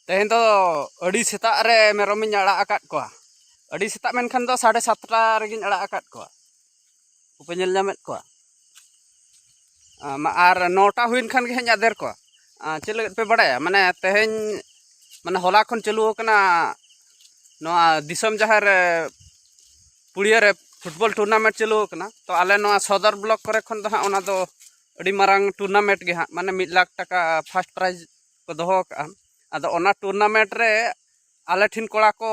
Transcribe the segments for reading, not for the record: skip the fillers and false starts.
तेहें तो अड़ी सेता रे मेरम इन अड़ा आकात को अड़ी सेता मेनखान दो 7:30 रेगिन अड़ा आकात को उpe nyel nyamet ko ar 9टा हुइन Khan गे आदेर को चले पे बड़ाया माने तेहें माने होला खन चलू कना नोआ दिसम जहार पुड़िया रे फुटबॉल टूर्नामेंट चलू कना तो आले नोआ सदर ब्लॉक करे खन दो ओना दो अड़ी मारांग टूर्नामेंट गे माने 1 लाख टाका फर्स्ट प्राइज को दोहो का आदो ओना टूर्नामेंट रे आले ठिन कोड़ा को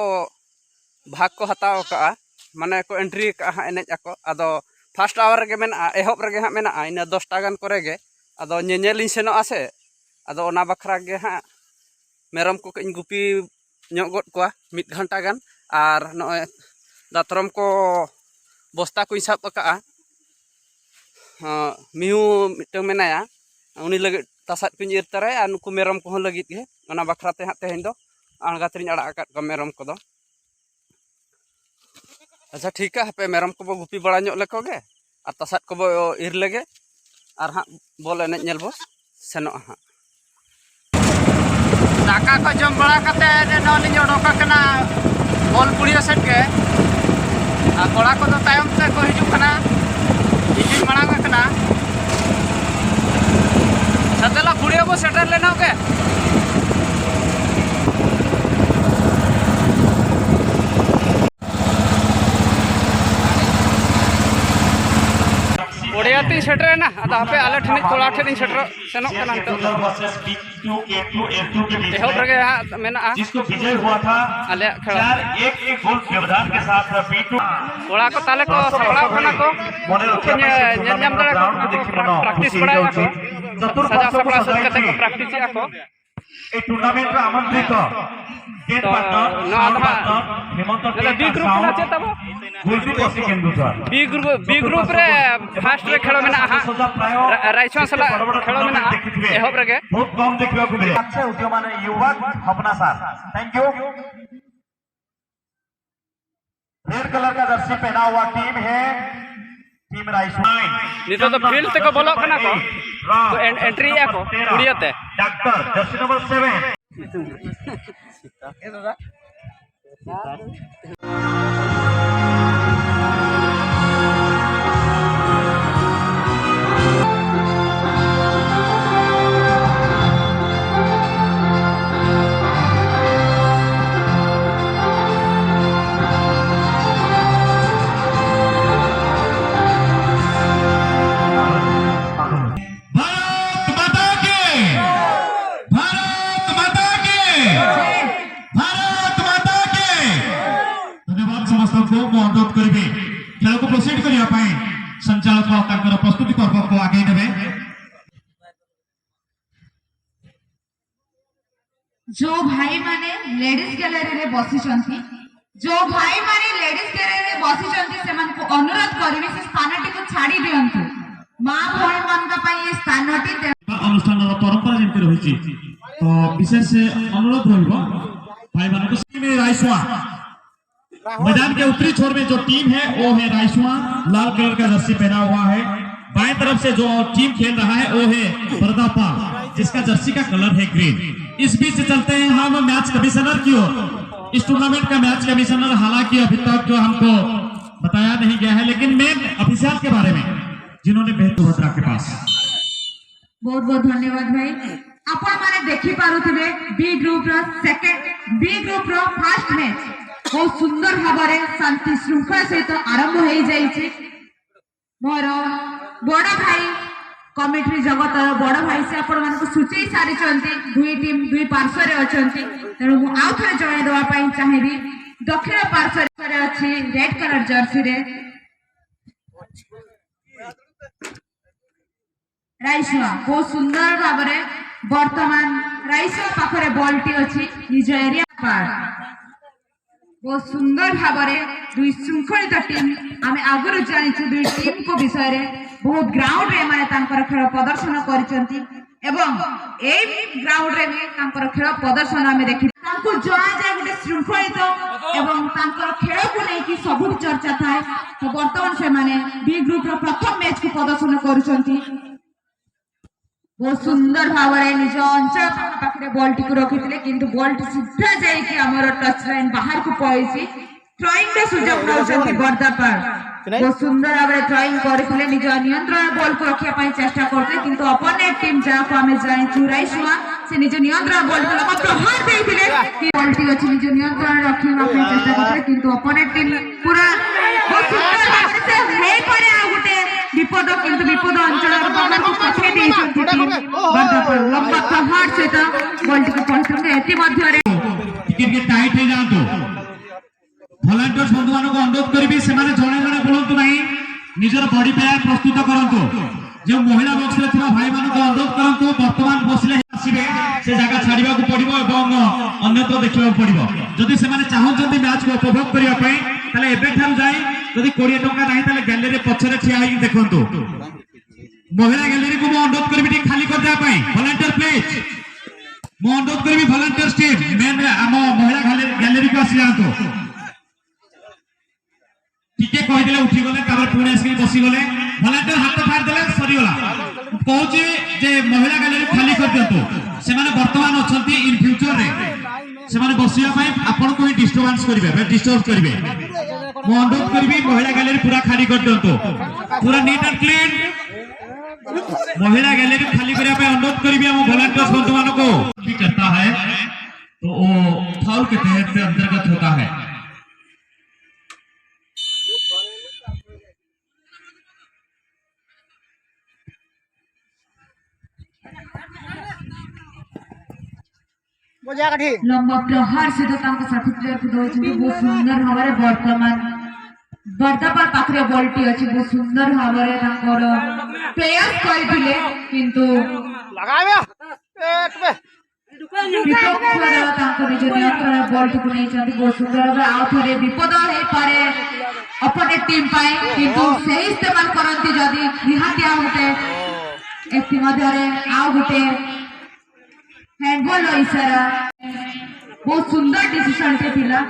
भाग को हताव का माने को एंट्री का एनेज ako आदो फर्स्ट आवर गे मेना एहब रे हाँ मेना इन 10टा गान करे गे आदो ñeñelin सेनो आसे आदो ओना बखरा गे हाँ मेरम को इन गुपी ñogod को 1 घंटा गान आर नोए दातरम को बस्ता को हिसाब का मिहू मिटंग मेनाया उनी लगे तासात को इर तरे आ नुकु मेरम को लगित गे ओना बखरा ते हाँ तेहें दो आंगातरिन अड़ा आकात को मेरम को दो अच्छा ठीक है पे मेरम को बो गुपी बड़ा ñok लेको गे आ तासात को बो इर लेगे आर हाँ बोल एने ñel बो सेनो हाँ दाका को जम बड़ा कते नलिन ओडोका कना बोल पुड़िया सेट के आ कोड़ा को तो तायम से को हिजु कना इजिन मांग कना सतेला पुड़िया बो सेटर लेना के ओडियाती सेटर ना अदा पे आले ठने कोड़ा ठने सेटर सेनो कना तो एहब रगे मेना जिसको विजय हुआ था आले खेला 4-1 गोल व्यवधान के साथ बीटू कोड़ा को ताले को सपड़ा खाना को ñam dara ko प्रैक्टिस पड़ा को सजा सपड़ा सद कते को प्रैक्टिस को ए टूर्नामेंट रे आमंत्रित गेट पार्टनर हेमंत बी ग्रुप ना चेताबो बी ग्रुप रे फर्स्ट रे खेलो मेना राइचवा सला खेलो मेना एहब रे बहुत कम देखबा को मिले अच्छा उद्योग माने युवक अपना साथ थैंक यू रेड कलर का जर्सी पहना हुआ टीम है टीम राइसवाइन नितो तो फील्ड ते को बोलो कना को तो एंट्री या को कुड़ियाते डॉक्टर जर्सी नंबर 7 ए दादा अनुरोध करेंगे खेल को प्रोसीड करने संचालक प्रस्तुति पर्व को आगे नेबे जो भाई माने लेडीज गैलरी रे बसी चंती जो भाई माने लेडीज गैलरी रे बसी चंती से मन को अनुरोध करिवे से स्थानटी को छाड़ी दियंतु मां भई मन का पई ये स्थानटी अनुष्ठान परंपरा जेंति रहिछि तो विशेष अनुरोध रहइबो भाई माने को में राइसवा मैदान के उत्तरी छोर में जो टीम है वो है राइसवा लाल कलर का जर्सी पहना हुआ है बाएं तरफ से जो टीम खेल रहा है वो है पर्दापा जिसका जर्सी का कलर है ग्रीन। इस बीच चलते हैं हम मैच कमिश्नर की ओर। इस टूर्नामेंट का मैच कमिश्नर हालांकि अभी तक जो हमको बताया नहीं गया है लेकिन मेन ऑफिशियल के बारे में जिन्होंने बेहतर भद्रा के पास बहुत बहुत धन्यवाद भाई आपण माने देखि पारुथिबे B group row first match बहुत सुंदर भाव शांति श्रृंखला सहित आरंभ हो जाइए मोर बड़ भाई कमिटी जगत बड़ भाई से आपण मान सूचई सारी दुई टीम दुई पार्श्व अच्छा तेणु मुझे आउ थे जन देवाई चाहिए दक्षिण पार्श्व अच्छी रेड कलर जर्सी रे राइसवा बहुत सुंदर भाव बर्तमान राइसवा पाखरे बॉल टी अच्छी निज एरिया पार बहुत सुंदर भाव दुई श्रृंखलित टीम आम आगुरी जानी दुई टीम को विषय रे बहुत ग्राउंड रे माने तांकर खेल प्रदर्शन करिसेंती एवं ए ग्राउंड रे भी तांकर खेल प्रदर्शन आम देखि तांको जणा जाय गुटे श्रृंखलित एवं तांकर खेल को नै कि सबु चर्चा थाए तो वर्तमान से माने बी ग्रुप रो प्रथम मैच को प्रदर्शन करिसेंती बहुत सुंदर भाव निज अंचल पाखे बॉल टी रखी किंतु बॉल टी सीधा जामर टच लाइन बाहर को पड़ी थ्रोइंग सुजोग नौकरी बर्दापाल बहुत सुंदर भाव थ्रोइंग करते निज नियंत्रण बॉल को रखा चेष्टा करते किंतु अपोनेंट टीम जहाँ को आम जाचु राइसुआ से निज नियंत्रण बॉल को लगा प्रहार देते बॉल टी अच्छी निज नियंत्रण रखा चेष्टा करते किंतु अपोनेंट टीम पूरा बहुत सुंदर भाव से गोटे विपद किंतु विपद अंचल बाहर को पठे लंबा प्रहार सहित बॉल टी पहुंचते टिके टाइट हो जातो भलांटियर्स बंधु मान को अनुरोध करी से जड़े जड़े बोलतु ना निजर बॉडी पेयर प्रस्तुत करंतु जो महिला बॉक्स रे थिबा भाई मान को अनुरोध करंतु वर्तमान बसले आसीबे से जगह छाड़िबा को पड़िबो एवं अन्यत्र देखिबा पड़िबो जदि से माने चाहउछन्ती मैच को उपभोग करिया पई ताले एबे ठाम जाई जदि 20 टका नाही ताले गैलरी पछरे ठिया होई देखंतु महिला गैलरी को मो अनुरोध करबी खाली कर दे पई वॉलंटियर प्लीज मो अनुरोध करबी वॉलंटियर्स टीम मेन हम महिला गैलरी को आसी जांतो टिके कहिदेले उठी गले तापर पुणे आसी बसी गले वॉलंटियर हाथ फाड़ देले सरी गला कहूची जे महिला गैलरी खाली कर दियंतो से माने वर्तमान अछंती इन फ्यूचर रे से माने बसिया पई आपन को डिस्टर्बेंस करिवे डिस्टर्ब करिवे मो अनुरोध करबी महिला गैलरी पूरा खाली कर दियंतो पूरा नीट एंड क्लीन महिला गैलरी खाली करिया पे अनुरोध करिवे हम वॉलंटियर्स बंधु मानो को भी करता है तो वो फाउल के तहत से अंतर्गत होता है लंबा प्रहार से सठिक प्लेयर को दौरान बहुत सुंदर भाव वर्तमान बर्दापाल पाखे बॉल टी अच्छी बहुत सुंदर भाव प्रयास करते किंतु निज नियंत्रण बॉल टी को नहीं बहुत सुंदर भाव आउ थे विपद हो पारे अपोनेंट टीम किंतु से इस्तेमाल करती जदि निहाती आउ गोटे आउ गोटे हैंडबॉल इशारा बहुत सुंदर डिसीजन टे थिला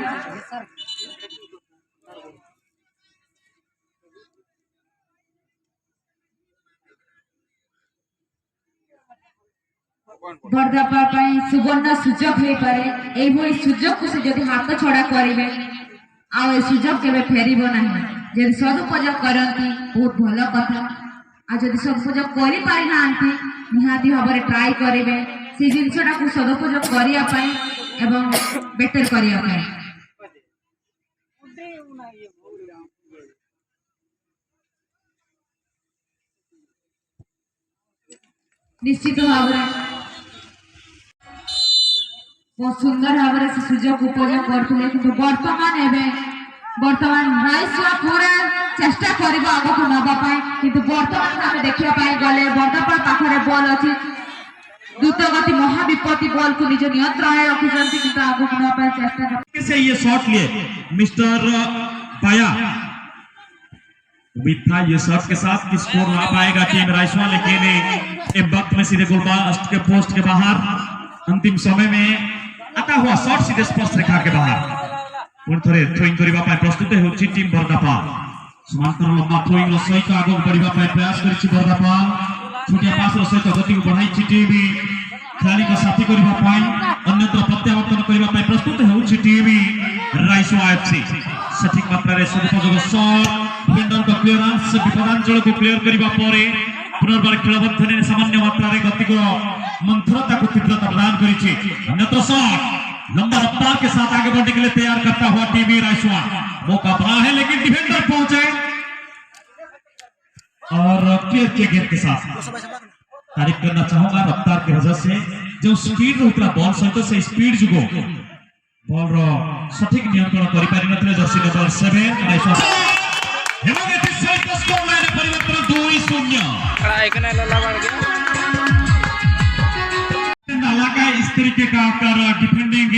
बर्दापाल सुवर्ण सुजोग हो पारे एभली सुजोग को से जदि हाथ छड़ा करेंगे आ सुजोग केबे फेरिबो नाही जदि सदुपयोग करती बहुत भल कथा आ जदि सदुपयोग करि पारि नांती निहाती भाबरे ट्राई करेंगे से जिनसटा को सदुपयोग करिया पाई एवं बेटर करिया पाई निश्चित भाव बहुत सुंदर भाव से सुजोग उपयोग करते कि वर्तमान राइसुआ पूरा चेष्टा कर आग को नापी कि बर्तमान आम देखा गले बर्दापाल पाखे बॉल अच्छी द्रुत गति महाविपत्ति बॉल को निज नियंत्रण रखी कि आग को नापी चेष्टा से ये शॉट लिए मिस्टर बाया उम्मीद था ये शॉट के साथ कि स्कोर ला पाएगा टीम राइसुआ लेकिन एक वक्त में सीधे गोलपोस्ट के पोस्ट के बाहर अंतिम समय में आता हुआ शॉट सीधे स्पष्ट रेखा के बाहर पुणी थे थ्रोइंग करने प्रस्तुत होची टीम बर्दापाल समांतर लंबा थ्रोइंग सहित आगे बढ़ा प्रयास कर बर्दापाल छोटिया पास सहित गति को बढ़ाई टीम खेलाड़ी को साथी करने अन्यत्र प्रत्यावर्तन करने प्रस्तुत होची टीम राइसुआ एफसी सठिक मात्रा रे सदुपयोग शॉट डिफेंडर को क्लियरेंस विपदांचल को क्लियर करबा परे पुनर्बार खेल बंधन सामान्य मात्रा रे गति को मंथरता को तीव्रता प्रदान करिछि अन्यत्र शॉट लंबा रफ्तार के साथ आगे बढ़ने के लिए तैयार करता हुआ टीम राइसुआ मौका बना है लेकिन डिफेंडर पहुंचे और क्लियर किया गेंद के साथ तारीफ करना चाहूंगा रफ्तार की वजह से जो स्पीड होता बॉल सहित से स्पीड जुगो बॉल रो सठिक नियंत्रण करि पारि नथले जर्सी नंबर 7 राइसुआ हेमोगेटिस सहित स्कोर लाइन परिवर्तन 2-0 खड़ा एकने लला बाड़ गया नाला का इस तरीके का कर डिफेंडिंग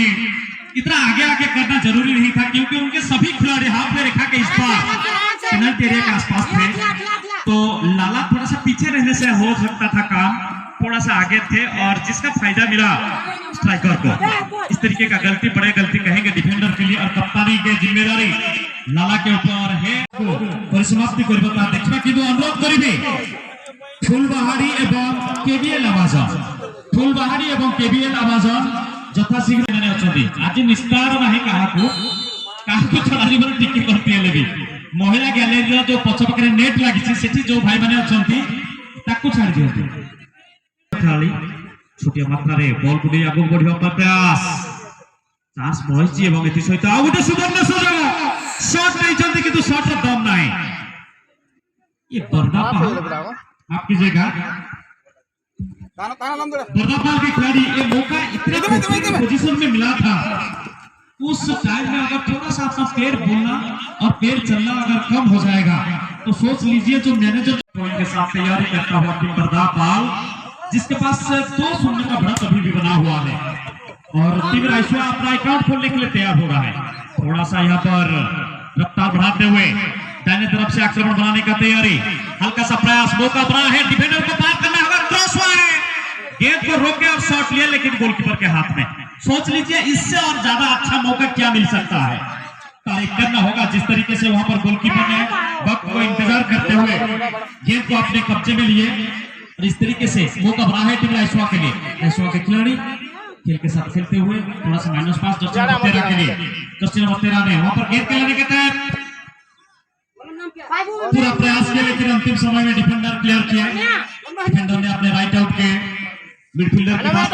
इतना आगे आगे करना जरूरी नहीं था क्योंकि उनके सभी खिलाड़ी हाफ में रेखा के इस पार पेनल्टी एरिया के आसपास थे तो लाला थोड़ा सा पीछे रहने से हो सकता था काम थोड़ा सा आगे थे और जिसका फायदा मिला स्ट्राइकर को इस तरीके का गलती बड़े गलती कहेंगे डिफेंडर के लिए और कप्तानी के जिम्मेदारी लाला के ऊपर है परिसमाप्ति देखा कि अनुरोध करेंगे फुलबाहारी एवं केबीएल आवाजन फुलबाहारी एवं केबीएल आवाजन यथाशीघ्र माने अछंती आज निस्तार नाही काहाकू छड़ा जीवन टिकी करती हेले भी महिला गैलरी जो पछ पाखरे नेट लागी सेठी जो भाई माने अछंती ताकू छाड़ दियंती खेलाड़ी छोटिया मात्रा रे बॉल गुडी आगु बढ़िबा प्रयास चांस मोहिची एवं एति सहित आ गोटे सुवर्ण सुजोग शॉट नहीं चलती किंतु शॉट रे दम नाही ये बर्दापाल आपकी जगह बर्दापाल के खिलाड़ी ये मौका इतने पोजीशन में मिला था उस टाइम में अगर थोड़ा सा अपना पैर बोलना और पैर चलना अगर कम हो जाएगा तो सोच लीजिए जो मैनेजर के साथ तैयारी करता हुआ टीम बर्दापाल जिसके पास 2-0 का बढ़त अभी भी बना हुआ है और टीम रायसुआ अपना अकाउंट खोलने के लिए तैयार हो रहा है। थोड़ा सा यहाँ पर रफ्तार बढ़ाते हुए दाहिने तरफ से आक्रमण बनाने का तैयारी हल्का सा प्रयास मौका बना है डिफेंडर को पार करना होगा क्रॉस हुआ है गेंद को रोके और शॉट लिया लेकिन गोलकीपर के हाथ में। सोच लीजिए इससे और ज्यादा अच्छा मौका क्या मिल सकता है। तारीफ करना होगा जिस तरीके से वहां पर गोलकीपर ने वक्त को इंतजार करते हुए गेंद को अपने कब्जे में लिए और इस तरीके से मौका बना है टीम रायसुआ के लिए। रायसुआ के खिलाड़ी खेल के साथ खेलते हुए थोड़ा सा -5 जर्सी नंबर 13 के लिए जर्सी नंबर 13 ने वहां पर गेंद लेने के तहत पूरा प्रयास किया लेकिन अंतिम समय में डिफेंडर क्लियर किया। डिफेंडर ने अपने राइट आउट के मिडफील्डर के पास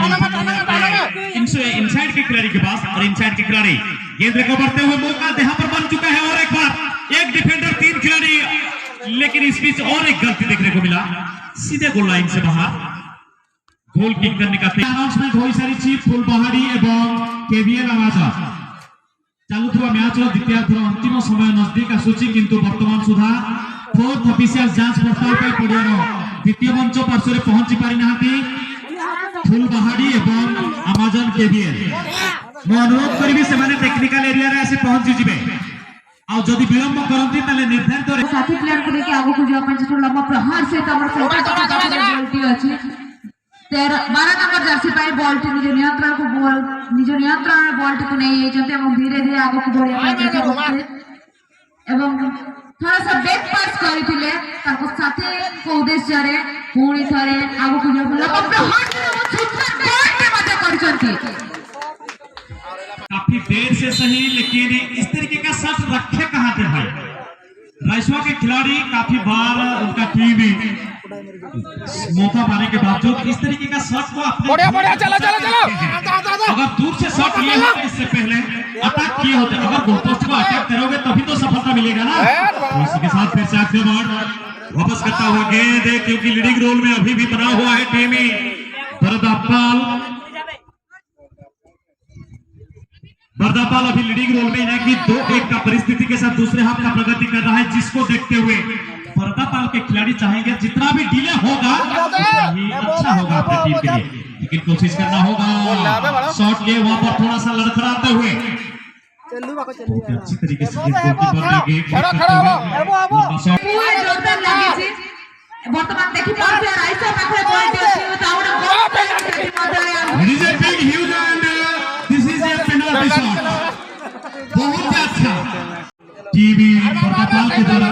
इनसाइड के खिलाड़ी के पास और इनसाइड के खिलाड़ी गेंद रिकवर करते हुए मौका यहां पर बन चुका है और एक बार एक डिफेंडर 3 खिलाड़ी लेकिन इस बीच और एक गलती देखने को मिला सीधे गोल लाइन से बाहर गोल किक करने का अनाउंसमेंट होई सारी चीफ फुलबाहारी एवं केबीएल आवाजा चालुवा मैच द्वितीयार्धर अंतिम समय नजदीक आसूची किंतु वर्तमान सुधा फोर्थ ऑफिशियल जांच पड़ताल पर पड़ियार द्वितीय मंच पार्श्व पहुंची पारि नाहांती फुलबाहारी एवं अमेजन केबीएल मो अनुरोध करिवि से माने टेक्निकल एरिया रे आसी पहुंची जिवे आ जदि विलंब करंती ताले निर्धारित साथी प्लेयर को लेके आगो को जवा पंच लंबा प्रहार से तमर सेंटर बॉलटी अछि 12 नंबर जर्सी पाई बॉलटी निज नियंत्रण को बॉल निज नियंत्रण बॉलटी को नहीं जते एवं धीरे धीरे आगो को बढ़िया चेष्टा करते एवं थोड़ा सा बैक पास करिथिले ताको साथी को उद्देश्य रे पूरी थरे आगो को जवा लंबा प्रहार से सुंदर गोल के मध्य करचंती काफी देर से सही लेकिन इस तरीके का शॉट रखे कहां थे भाई रायसुआ के खिलाड़ी काफी बार उनका टीम मौका पाने के बावजूद इस तरीके का शॉट को अपने चलो अगर दूर से शॉट लिए होते इससे पहले अटैक किए होते अगर गोलपोस्ट को अटैक करोगे तभी तो सफलता मिलेगा ना। इसी के साथ फिर से आक्रमण वापस करता हुआ गेंद क्योंकि लीडिंग रोल में अभी भी बना हुआ है टीम बर्दापाल अभी लीडिंग रोल में है कि 2-1 का परिस्थिति के साथ दूसरे हाफ का प्रगति कर रहा है जिसको देखते हुए बर्दापाल के खिलाड़ी चाहेंगे जितना भी डिले होगा ही अच्छा होगा अपनी टीम के लिए लेकिन कोशिश करना होगा शॉट लिए वहां पर थोड़ा सा लड़खड़ाते हुए अच्छी तरीके से वर्तमान देखि पार्टी राइसो पाखरे बॉल अछि ताउडा बहुत अच्छा टीवी बर्दापाल के द्वारा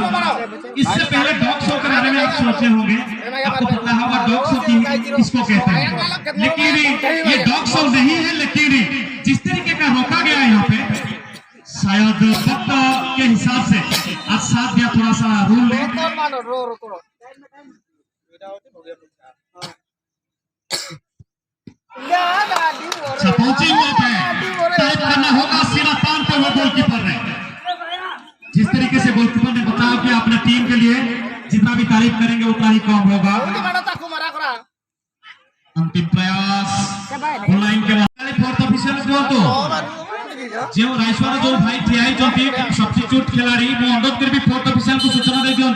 इससे पहले डॉग शो के बारे में आप सोचे होंगे आपको पता होगा डॉग शो किसको कहते हैं लेकिन ये डॉग शो नहीं है लेकिन जिस तरीके का रोका गया यहाँ पे शायद वक्त के हिसाब से आज साथ या थोड़ा सा रूल ले पहुंचे हुए पे टाइप करना होगा सीधा तानते हुए गोलकीपर ने जिस तरीके से गोलकीपर ने बताया कि अपने टीम के लिए जितना भी तारीफ करेंगे उतना ही कम होगा। अंतिम प्रयास लाइन के बाद फोर्थ ऑफिशियल को जो रायसुआ जो भाई ठियाई जो सब्स्टिट्यूट खिलाड़ी वो अनुरोध कर भी फोर्थ ऑफिशियल को सूचना दे दियो।